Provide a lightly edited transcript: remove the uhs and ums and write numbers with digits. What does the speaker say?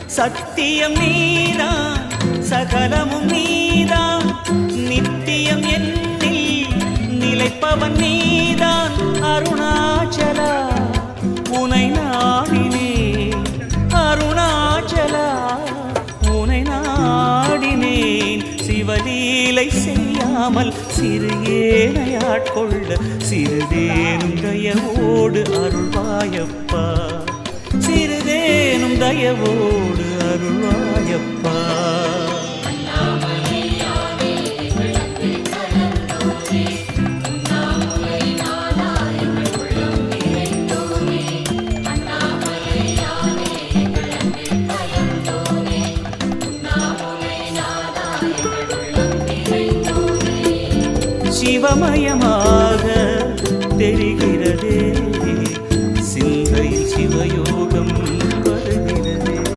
சத்தியம் நீதான் சகலமும் நீதான் நித்தியம் என்னில் நிலைப்பவன் நீதான் அருணாச்சலா உனை நாடினே அருணாச்சலா உனை நாடினேன் சிவலீலை செய்யாமல் சிறு ஏனையாட்கொள்ள சிறிதேனும் தயவோடு அருள்வாயப்பா சிறிதேனும் தயவோடு அருள்வாயப்பா சிவமயமாக தெரிகிறதே சிந்தையில் சிவயோகம்